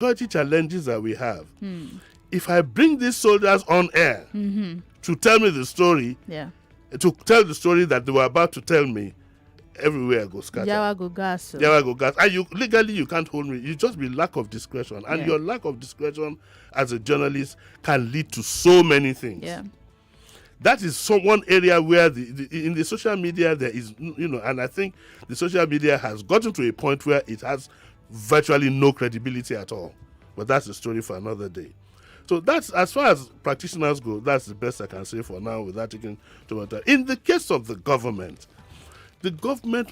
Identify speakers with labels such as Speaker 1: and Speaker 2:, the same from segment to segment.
Speaker 1: security challenges that we have, if I bring these soldiers on air to tell me the story, to tell the story that they were about to tell me, everywhere I go scatter.
Speaker 2: Yawa go gas.
Speaker 1: Yawa go gas. And legally you can't hold me. You just be lack of discretion. And your lack of discretion as a journalist can lead to so many things.
Speaker 2: Yeah.
Speaker 1: That is one area where in the social media there is, and I think the social media has gotten to a point where it has virtually no credibility at all. But that's a story for another day. So that's, as far as practitioners go, that's the best I can say for now without taking too much time. In the case of the government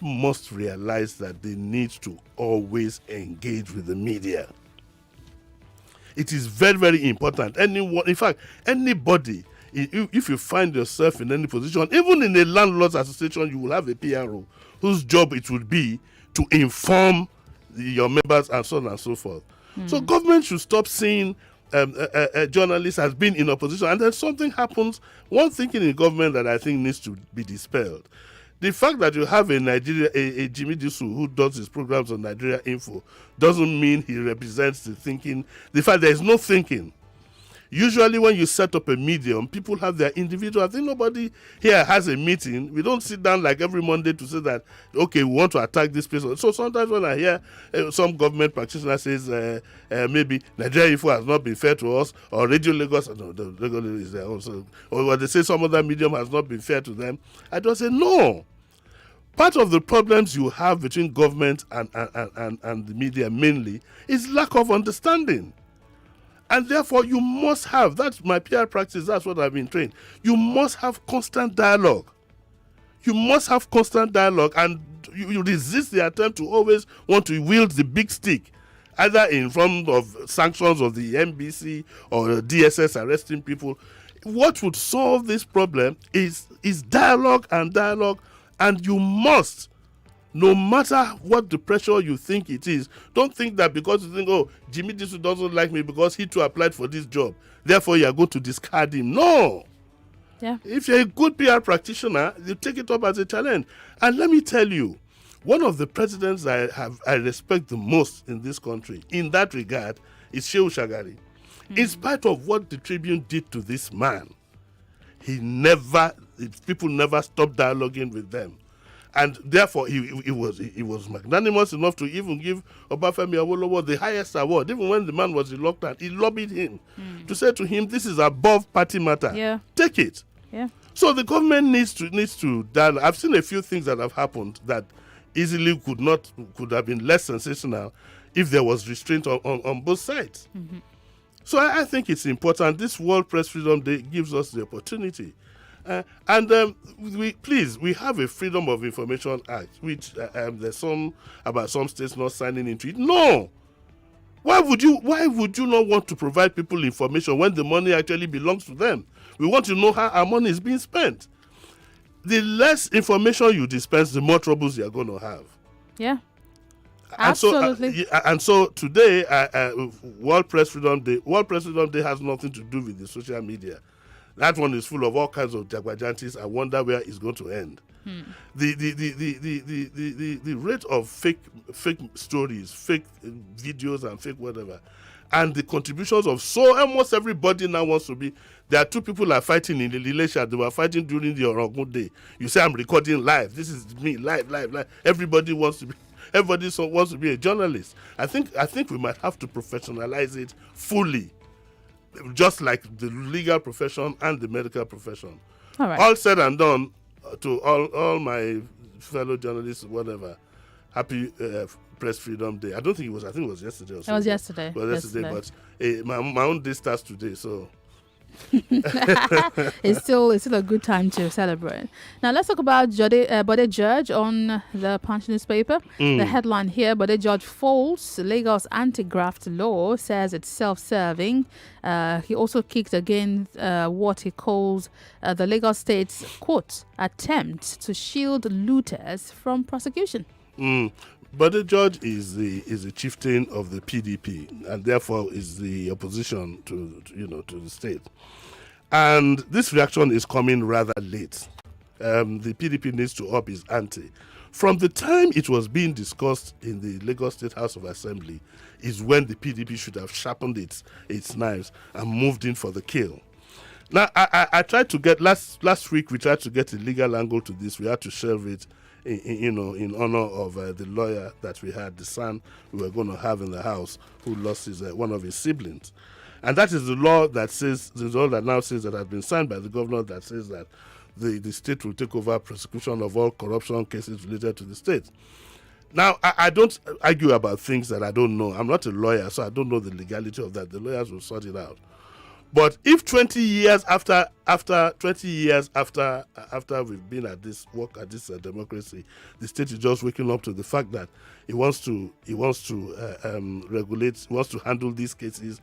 Speaker 1: must realize that they need to always engage with the media. It is very, very important. In fact, anybody, if you find yourself in any position, even in a landlord's association, you will have a PRO whose job it would be to inform your members and so on and so forth. So government should stop seeing journalists as being in opposition, and then something happens. One thinking in government that I think needs to be dispelled. The fact that you have a Jimi Disu who does his programs on Nigeria Info doesn't mean he represents the thinking. The fact there is no thinking. Usually when you set up a medium, people have their individual. I think nobody here has a meeting. We don't sit down like every Monday to say that, okay, we want to attack this person. So sometimes when I hear some government practitioner says maybe Nigeria Info has not been fair to us, or Radio Lagos, no, the Lagos is there also, or they say some other medium has not been fair to them, I just say no. Part of the problems you have between government and the media mainly is lack of understanding. And therefore, you must have, that's my PR practice, that's what I've been trained. You must have constant dialogue. You must have constant dialogue, and you resist the attempt to always want to wield the big stick, either in front of sanctions of the NBC or DSS arresting people. What would solve this problem is dialogue, and you must, no matter what the pressure you think it is, don't think that because you think, oh, Jimi Disu doesn't like me because he too applied for this job, therefore you are going to discard him. No.
Speaker 2: Yeah.
Speaker 1: If you're a good PR practitioner, you take it up as a challenge. And let me tell you, one of the presidents I respect the most in this country, in that regard, is Shehu Shagari. In spite of what the Tribune did to this man, people never stopped dialoguing with them. And therefore, he was magnanimous enough to even give Obafemi Awolowo the highest award. Even when the man was reluctant, he lobbied him to say to him, this is above party matter.
Speaker 2: Yeah.
Speaker 1: Take it.
Speaker 2: Yeah.
Speaker 1: So the government needs to dialogue. I've seen a few things that have happened that easily could have been less sensational if there was restraint on both sides. Mm-hmm. So I think it's important. This World Press Freedom Day gives us the opportunity. We have a Freedom of Information Act, which there's about some states not signing into it. No! Why would you not want to provide people information when the money actually belongs to them? We want to know how our money is being spent. The less information you dispense, the more troubles you're going to have.
Speaker 2: Yeah.
Speaker 1: Absolutely. And so today, World Press Freedom Day has nothing to do with the social media. That one is full of all kinds of jagwajantis. I wonder where it's going to end. The rate of fake stories, fake videos, and fake whatever, and the contributions of almost everybody now wants to be. There are two people are fighting in the Elisha. They were fighting during the Orangun Day. You say I'm recording live. This is me live. Everybody wants to be a journalist. I think we might have to professionalize it fully. Just like the legal profession and the medical profession.
Speaker 2: All right.
Speaker 1: All said and done, to all my fellow journalists, whatever, happy Press Freedom Day. I think it was yesterday or so.
Speaker 2: It was yesterday.
Speaker 1: But my own day starts today, so...
Speaker 2: it's still a good time to celebrate. Now let's talk about Bode George on the Punch newspaper. The headline here: Bode George faults Lagos anti-graft law, says it's self-serving. He also kicked against what he calls the Lagos State's quote attempt to shield looters from prosecution.
Speaker 1: Bode George is the chieftain of the PDP, and therefore is the opposition to the state. And this reaction is coming rather late. The PDP needs to up his ante. From the time it was being discussed in the Lagos State House of Assembly is when the PDP should have sharpened its knives and moved in for the kill. Now, I tried to get, last week we tried to get a legal angle to this. We had to shelve it, in honor of the lawyer that we had, the son we were going to have in the house who lost one of his siblings. And that is the law that says, the law that now says that has been signed by the governor that says that the state will take over prosecution of all corruption cases related to the state. Now, I don't argue about things that I don't know. I'm not a lawyer, so I don't know the legality of that. The lawyers will sort it out. But if 20 years after we've been at this work, at this democracy, the state is just waking up to the fact that it wants to regulate, wants to handle these cases,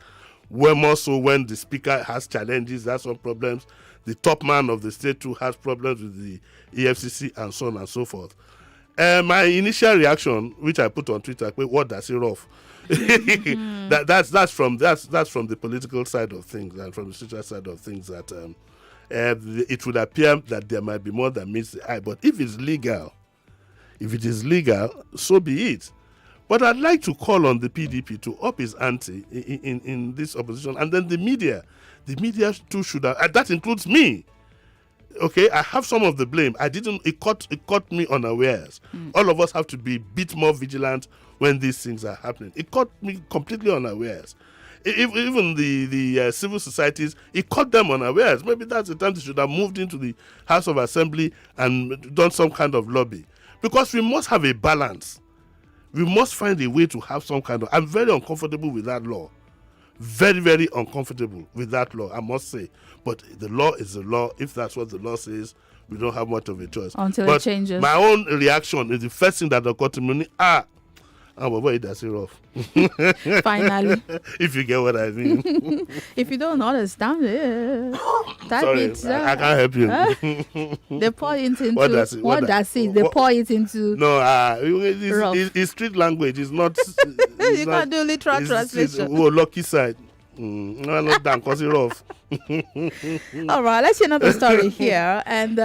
Speaker 1: where more so when the speaker has challenges, has some problems, the top man of the state too has problems with the EFCC and so on and so forth. My initial reaction, which I put on Twitter, what does it off? That's from the political side of things and from the social side of things that it would appear that there might be more than meets the eye. But if it is legal, so be it. But I'd like to call on the PDP to up is ante in this opposition, and then the media too should have, and that includes me. Okay, I have some of the blame. It caught me unawares. All of us have to be a bit more vigilant when these things are happening. It caught me completely unawares. Even the civil societies, it caught them unawares. Maybe that's the time they should have moved into the House of Assembly and done some kind of lobby. Because we must have a balance. We must find a way to have some kind of... I'm very uncomfortable with that law. Very, very uncomfortable with that law, I must say. But the law is the law. If that's what the law says, we don't have much of a choice.
Speaker 2: Until it changes.
Speaker 1: My own reaction is the first thing that occurred to me, boy, that's it rough.
Speaker 2: Finally.
Speaker 1: If you get what I mean.
Speaker 2: If you don't understand it, that
Speaker 1: sorry,
Speaker 2: means,
Speaker 1: I can't help you.
Speaker 2: they pour it into...
Speaker 1: What does it?
Speaker 2: They pour it into...
Speaker 1: No, it's street language. It's not...
Speaker 2: You can't do literal translation.
Speaker 1: Lucky side. No, not done, because it's rough.
Speaker 2: All right, let's see another story here. And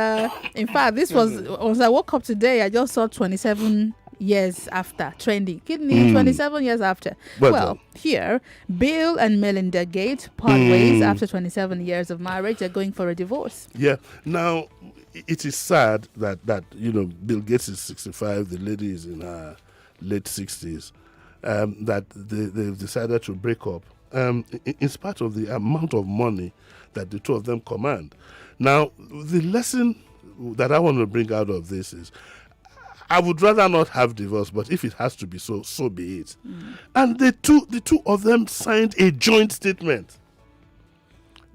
Speaker 2: in fact, this was I woke up today, I just saw 27 years after trending. Kidney, 27 years after. Well, here, Bill and Melinda Gates part ways after 27 years of marriage. They're going for a divorce.
Speaker 1: Yeah. Now, it is sad that Bill Gates is 65, the lady is in her late 60s, that they've decided to break up. In spite of the amount of money that the two of them command. Now, the lesson that I want to bring out of this is, I would rather not have divorce, but if it has to be so be it. And the two of them signed a joint statement.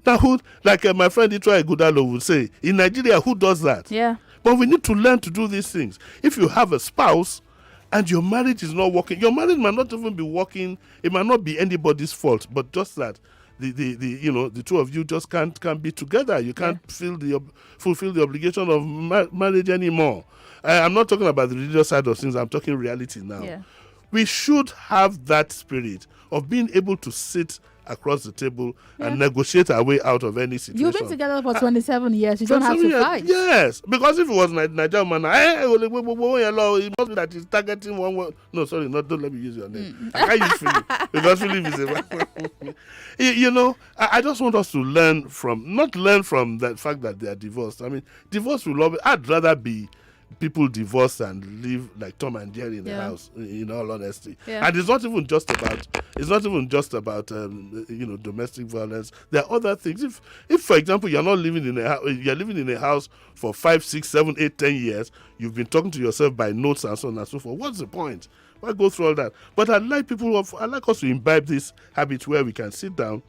Speaker 1: Now, my friend Itwa Igudalo would say, in Nigeria, who does that?
Speaker 2: Yeah.
Speaker 1: But we need to learn to do these things. If you have a spouse and your marriage is not working, your marriage might not even be working. It might not be anybody's fault, but just that the two of you just can't be together. You can't fulfill the obligation of marriage anymore. I'm not talking about the religious side of things. I'm talking reality now.
Speaker 2: Yeah.
Speaker 1: We should have that spirit of being able to sit across the table and negotiate our way out of any situation.
Speaker 2: You've been together for 27 years. You don't have to fight.
Speaker 1: Yes, because if it was Nigerian man, it must be that he's targeting one. No, sorry, don't let me use your name. I can't use Philip because Philip is a I just want us to not learn from the fact that they are divorced. I mean, divorce will always. I'd rather be people divorce and live like Tom and Jerry in the house, in all honesty. Yeah. And it's not even just about domestic violence. There are other things. If for example you're living in a house for 5, 6, 7, 8, 10 years, you've been talking to yourself by notes and so on and so forth. What's the point? Why go through all that? But I'd like us to imbibe this habit where we can sit down.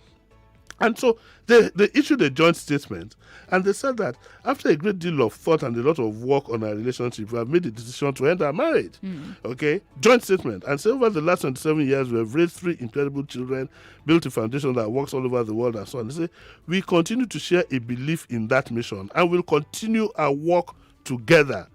Speaker 1: And so they issued a joint statement, and they said that after a great deal of thought and a lot of work on our relationship, we have made the decision to end our marriage. Okay? Joint statement. And so over the last 27 years, we have raised 3 incredible children, built a foundation that works all over the world and so on. They say, we continue to share a belief in that mission and will continue our work together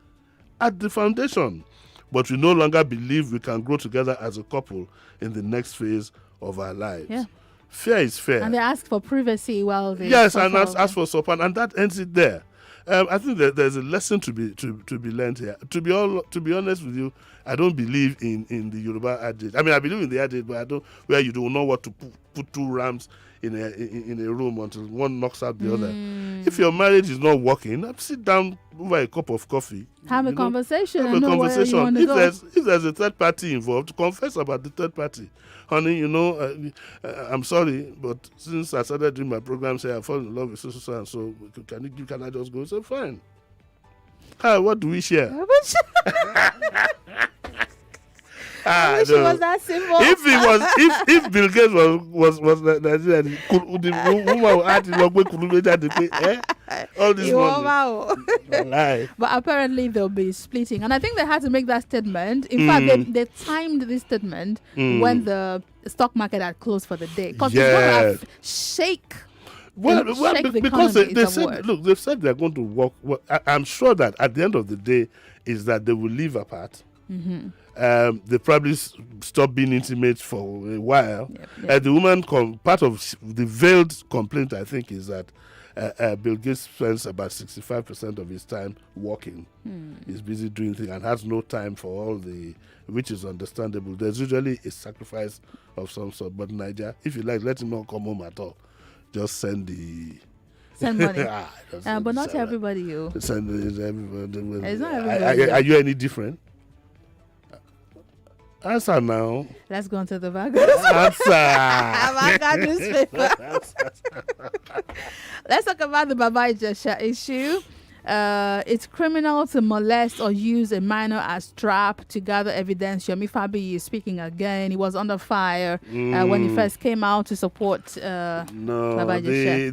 Speaker 1: at the foundation. But we no longer believe we can grow together as a couple in the next phase of our lives.
Speaker 2: Yeah.
Speaker 1: Fair is fair.
Speaker 2: And they ask for privacy while they...
Speaker 1: Yes, and ask for support, and that ends it there. I think that there's a lesson to be learned here. To be honest with you, I don't believe in the Yoruba adage. I mean, I believe in the adage, but I don't, where you don't know what to put two rams in a room until one knocks out the other. If your marriage is not working, sit down over a cup of coffee.
Speaker 2: Have a conversation.
Speaker 1: Have a conversation. If there's a third party involved, confess about the third party. Honey, I'm sorry, but since I started doing my programs here, I fall in love with so and so. Can I just go? So fine. What do we share?
Speaker 2: I wish it was that simple.
Speaker 1: If Bill Gates was Nigerian, the woman would add all this money.
Speaker 2: But apparently they'll be splitting, and I think they had to make that statement. In fact, they timed this statement when the stock market had closed for the day, because it's going to shake.
Speaker 1: Because they said, look, they've said they're going to work. Well, I'm sure that at the end of the day is that they will live apart. They probably stop being intimate for a while. The woman, part of the veiled complaint, I think, is that Bill Gates spends about 65% of his time working. He's busy doing things and has no time for all which is understandable. There's usually a sacrifice of some sort. But Niger, if you like, let him not come home at all. Just send
Speaker 2: money. But not everybody,
Speaker 1: Send everybody.
Speaker 2: It's not everybody.
Speaker 1: Are you any different? Answer now.
Speaker 2: Let's go on to the back.
Speaker 1: Answer.
Speaker 2: Newspaper. Let's talk about the Baba Ijesha issue. It's criminal to molest or use a minor as trap to gather evidence. Yomi Fabi is speaking again. He was under fire when he first came out to support Baba Ijesha.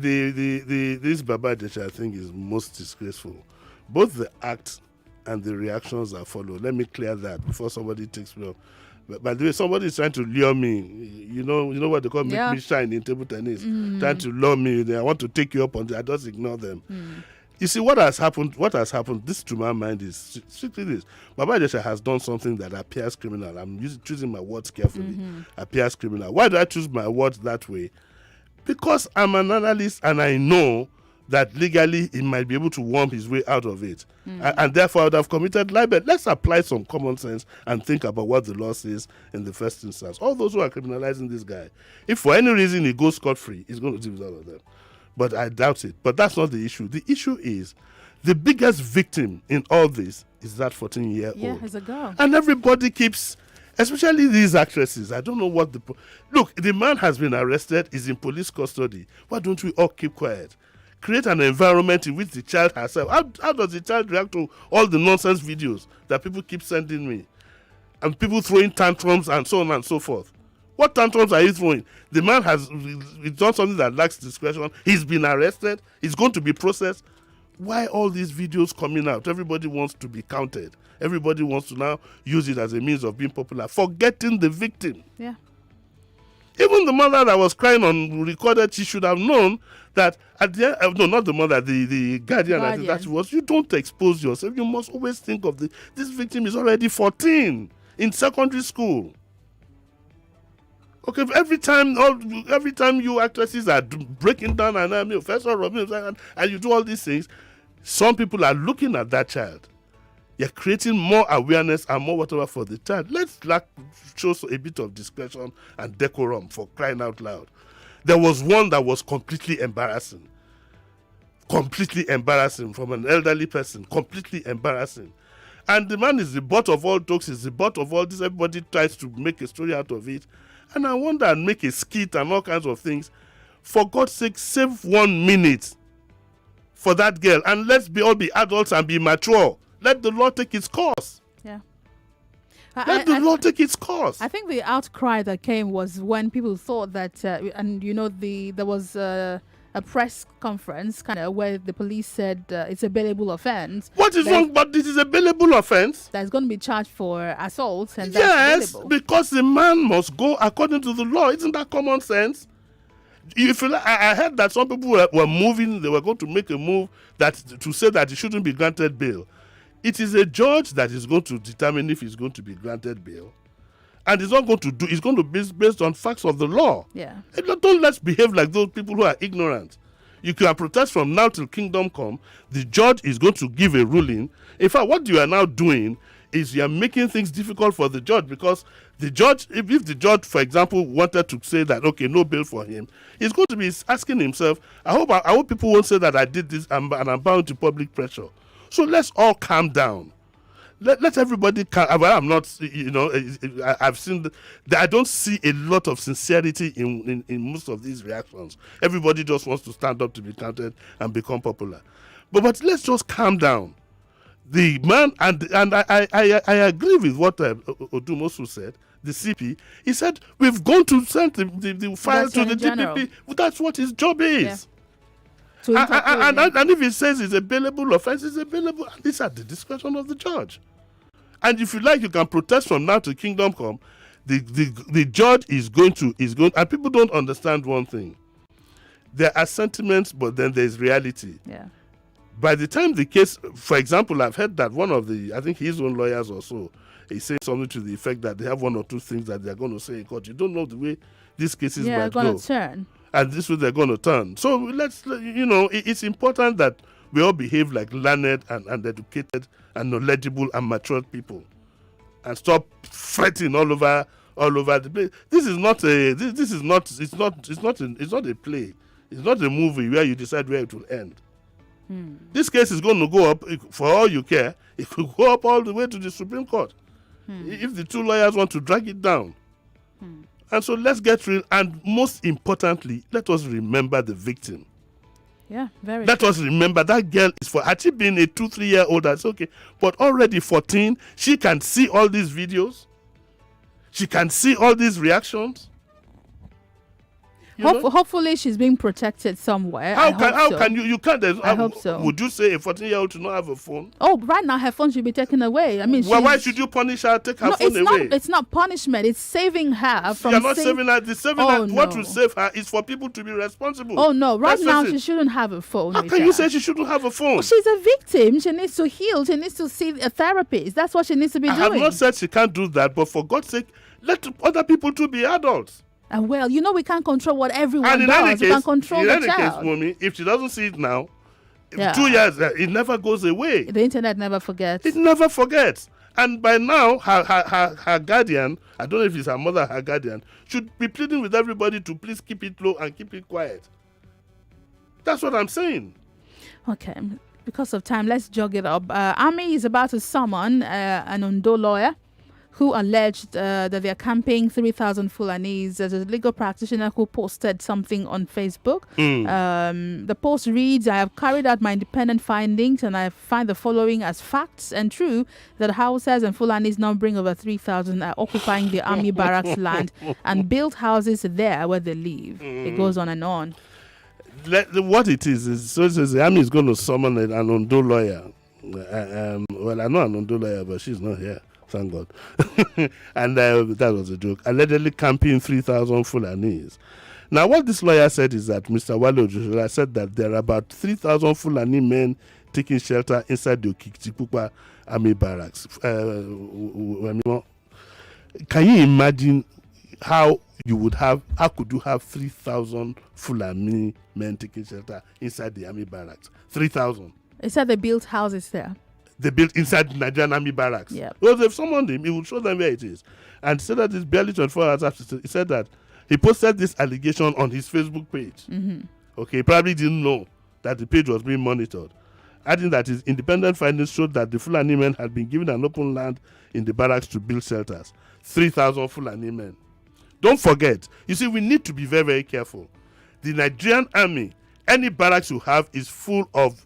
Speaker 1: This Baba Ijesha, I think, is most disgraceful. Both the act and the reactions that follow. Let me clear that before somebody takes me off. But by the way, somebody is trying to lure me. You know what they call make me shine in table tennis. Trying to lure me. I want to take you up on it. I just ignore them. You see, what has happened, this to my mind is strictly this. Baba Ijesha has done something that appears criminal. I'm choosing my words carefully. Appears criminal. Why do I choose my words that way? Because I'm an analyst and I know that legally he might be able to worm his way out of it. And therefore I would have committed libel. Let's apply some common sense and think about what the law says in the first instance. All those who are criminalizing this guy, if for any reason he goes scot-free, he's going to deal with all of them. But I doubt it. But that's not the issue. The issue is the biggest victim in all this is that 14-year-old.
Speaker 2: Yeah, it's a girl.
Speaker 1: And everybody keeps, especially these actresses, I don't know what look, the man has been arrested, is in police custody. Why don't we all keep quiet? Create an environment in which the child herself, how does the child react to all the nonsense videos that people keep sending me? And people throwing tantrums and so on and so forth. What tantrums are you throwing? The man has done something that lacks discretion. He's been arrested. He's going to be processed. Why all these videos coming out? Everybody wants to be counted. Everybody wants to now use it as a means of being popular, forgetting the victim.
Speaker 2: Yeah.
Speaker 1: Even the mother that was crying on recorded, she should have known that at the end, no, not the mother, the guardian. I think that was, you don't expose yourself. You must always think of this victim is already 14 in secondary school. Okay, every time you actresses are breaking down and I'm first of all, and you do all these things, some people are looking at that child. You're creating more awareness and more whatever for the child. Let's show a bit of discretion and decorum, for crying out loud. There was one that was completely embarrassing. Completely embarrassing from an elderly person. Completely embarrassing. And the man is the butt of all jokes, is the butt of all this. Everybody tries to make a story out of it. And I wonder and make a skit and all kinds of things. For God's sake, save 1 minute for that girl. And let's all be adults and be mature. Let the law take its course.
Speaker 2: Yeah.
Speaker 1: Let the law take its course.
Speaker 2: I think the outcry that came was when people thought that, there was a press conference kind of where the police said it's a bailable offense.
Speaker 1: What is wrong? But this is a bailable offense.
Speaker 2: That's going to be charged for assault. And
Speaker 1: yes,
Speaker 2: that's bailable.
Speaker 1: Because the man must go according to the law. Isn't that common sense? I heard that some people were moving. They were going to make a move to say that he shouldn't be granted bail. It is a judge that is going to determine if he's going to be granted bail. And it's not going to be based on facts of the law.
Speaker 2: Yeah.
Speaker 1: Don't let's behave like those people who are ignorant. You can protest from now till kingdom come. The judge is going to give a ruling. In fact, what you are now doing is you are making things difficult for the judge, because the judge, if the judge, for example, wanted to say that, okay, no bail for him, he's going to be asking himself, I hope people won't say that I did this and I'm bound to public pressure. So let's all calm down. Let everybody calm. Well, I'm not, I've seen, I don't see a lot of sincerity in most of these reactions. Everybody just wants to stand up to be counted and become popular. But let's just calm down. The man, and I agree with what Odumosu said, the CP. He said, we've gone to send the file to the DPP. That's what his job is. Yeah. And if he says it's a bailable offense, it's a bailable. And these are the discretion of the judge. And if you like, you can protest from now to kingdom come. The judge is going, and people don't understand one thing. There are sentiments, but then there's reality.
Speaker 2: Yeah. By
Speaker 1: the time the case, for example, I've heard that one of I think his own lawyers or so, is saying something to the effect that they have one or two things that they're going to say in court. You don't know the way these cases might go.
Speaker 2: Going to turn.
Speaker 1: And this way they're going to turn. So it's important that we all behave like learned and educated and knowledgeable and matured people, and stop fretting all over the place. This is not a. This is not. It's not a play. It's not a movie where you decide where it will end. This case is going to go up, for all you care. It could go up all the way to the Supreme Court if the two lawyers want to drag it down. And so let's get real, and most importantly, let us remember the victim.
Speaker 2: Yeah, very.
Speaker 1: Let us remember that girl is had she been a 2-3-year-old, that's okay. But already 14, she can see all these videos. She can see all these reactions.
Speaker 2: Hopefully she's being protected somewhere.
Speaker 1: How can you can't?
Speaker 2: I hope so.
Speaker 1: Would you say a 14-year-old should not have a phone?
Speaker 2: Oh, right now her phone should be taken away. I mean,
Speaker 1: why should you punish her? Take her phone away.
Speaker 2: It's not punishment. It's saving her from.
Speaker 1: You're not saving her. What will save her is for people to be responsible.
Speaker 2: Oh no! Right now she shouldn't have a phone.
Speaker 1: How can you say she shouldn't have a phone?
Speaker 2: She's a victim. She needs to heal. She needs to see a therapist. That's what she needs to be doing.
Speaker 1: I have not said she can't do that, but for God's sake, let other people too be adults.
Speaker 2: And we can't control what everyone does. We can control the child. In any case,
Speaker 1: Mummy, if she doesn't see it now, 2 years, it never goes away.
Speaker 2: The internet never forgets.
Speaker 1: It never forgets. And by now, her guardian, I don't know if it's her mother or her guardian, should be pleading with everybody to please keep it low and keep it quiet. That's what I'm saying.
Speaker 2: Okay. Because of time, let's jog it up. Army is about to summon an Ondo lawyer who alleged that they are camping 3,000 Fulanis. There's a legal practitioner who posted something on Facebook. The post reads, I have carried out my independent findings and I find the following as facts and true, that houses and Fulanis numbering over 3,000 are occupying the army barracks land and built houses there where they live. It goes on and on.
Speaker 1: What it is so it says the army is going to summon an Ondo lawyer. Well, I know an Ondo lawyer, but she's not here. Thank God. And that was a joke. Allegedly camping 3,000 Fulanis. Now, what this lawyer said is that Mr. Wale Ojojola said that there are about 3,000 Fulani men taking shelter inside the Okitipupa army barracks. Can you imagine how could you have 3,000 Fulani men taking shelter inside the army barracks? 3,000.
Speaker 2: It said they built houses there.
Speaker 1: They built inside the Nigerian army barracks.
Speaker 2: Yep.
Speaker 1: Well, they've summoned him. He will show them where it is. And said that it's barely 24 hours after. He said that he posted this allegation on his Facebook page. Okay, he probably didn't know that the page was being monitored. Adding that his independent findings showed that the Fulani men had been given an open land in the barracks to build shelters. 3,000 Fulani men. Don't forget, you see, we need to be very, very careful. The Nigerian army, any barracks you have is full of,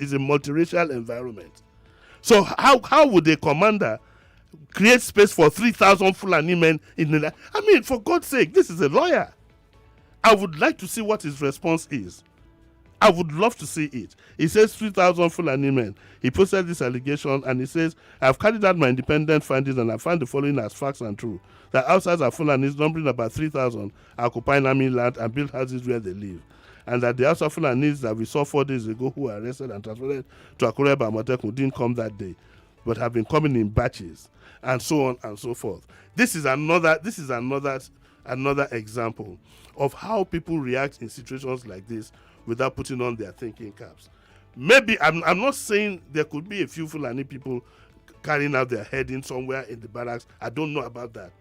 Speaker 1: is a multiracial environment. So how would a commander create space for 3,000 Fulani men in the... I mean, for God's sake, this is a lawyer. I would like to see what his response is. I would love to see it. He says 3,000 Fulani men. He posted this allegation and he says, I've carried out my independent findings and I found the following as facts and true. That outside are Fulanis numbering about 3,000 occupying army land and build houses where they live. And that the Hausa Fulanis that we saw 4 days ago who were arrested and transported to Akure by Amotekun didn't come that day, but have been coming in batches, and so on and so forth. This is another another example of how people react in situations like this without putting on their thinking caps. Maybe, I'm not saying there could be a few Fulani people carrying out their head in somewhere in the barracks. I don't know about that.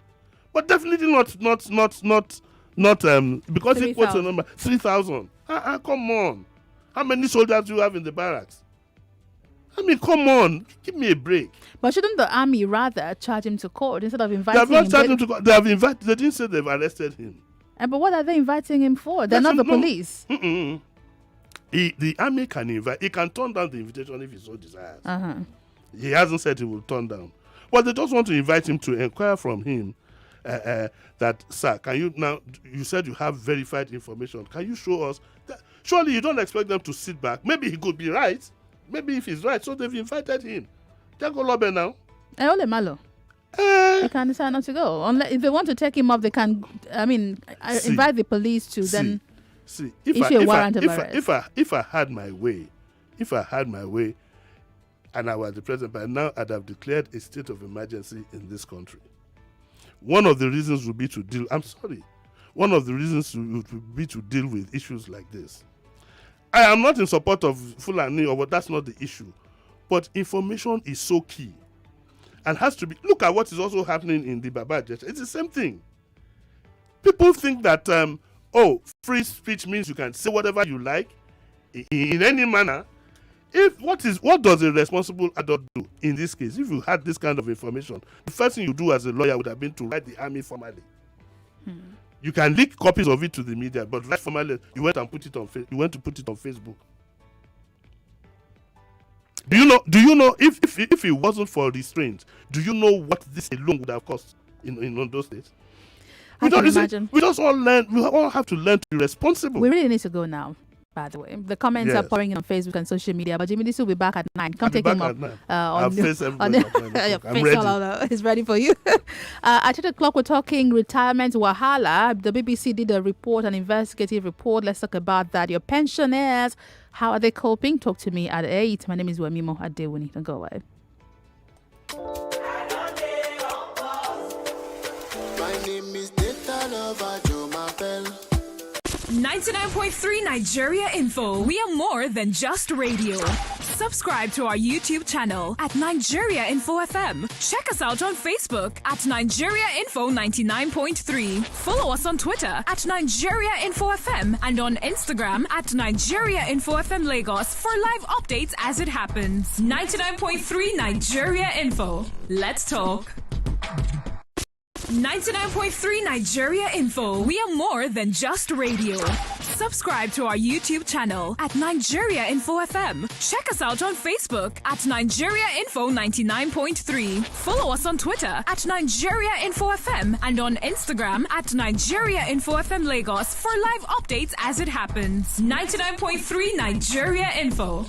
Speaker 1: But definitely not because it quotes a number, 3,000. Come on. How many soldiers do you have in the barracks? I mean, come on, give me a break.
Speaker 2: But shouldn't the army rather charge him to court instead of inviting him?
Speaker 1: They have not charged him to court. They have invited. They didn't say they've arrested him.
Speaker 2: But what are they inviting him for? They're not the police.
Speaker 1: The army can invite. He can turn down the invitation if he so desires.
Speaker 2: Uh-huh.
Speaker 1: He hasn't said he will turn down. But they just want to invite him to inquire from him that, sir, can you now? You said you have verified information. Can you show us? Surely you don't expect them to sit back. Maybe he could be right. Maybe if he's right, so they've invited him. Jago Lobe now.
Speaker 2: Ole Malo. They can decide not to go. Unless if they want to take him off, they can. I mean, invite the police to then issue a warrant of arrest.
Speaker 1: If I had my way, and I was the president, by now I'd have declared a state of emergency in this country. One of the reasons would be to deal. I'm sorry. One of the reasons would be to deal with issues like this. I am not in support of Fulani, or that's not the issue. But information is so key and has to be. Look at what is also happening in the Baba Jet. It's the same thing. People think that, free speech means you can say whatever you like in any manner. What does a responsible adult do in this case? If you had this kind of information, the first thing you do as a lawyer would have been to write the army formally. You can leak copies of it to the media, but right formally, you went to put it on Facebook. Do you know if it wasn't for restraint, do you know what this alone would have cost in those days?
Speaker 2: I can imagine.
Speaker 1: We all have to learn to be responsible.
Speaker 2: We really need to go now. By the way, the comments are pouring in on Facebook and social media. But Jimi, Disu will be back at 9. Come take him up.
Speaker 1: I'll face everybody. I'm ready.
Speaker 2: He's ready for you. At 8 o'clock, we're talking retirement wahala. The BBC did an investigative report. Let's talk about that. Your pensioners, how are they coping? Talk to me at 8. My name is Wemimo Adewuni. Don't go away.
Speaker 3: My name is Data Lover Joe Mabel.
Speaker 4: 99.3 Nigeria Info. We are more than just radio. Subscribe to our YouTube channel at Nigeria Info FM. Check us out on Facebook at Nigeria Info 99.3. Follow us on Twitter at Nigeria Info FM and on Instagram at Nigeria Info FM Lagos for live updates as it happens. 99.3 Nigeria Info. Let's talk. 99.3 Nigeria Info. We are more than just radio. Subscribe to our YouTube channel at Nigeria Info FM. Check us out on Facebook at Nigeria Info 99.3. Follow us on Twitter at Nigeria Info FM and on Instagram at Nigeria Info FM Lagos for live updates as it happens. 99.3 Nigeria Info.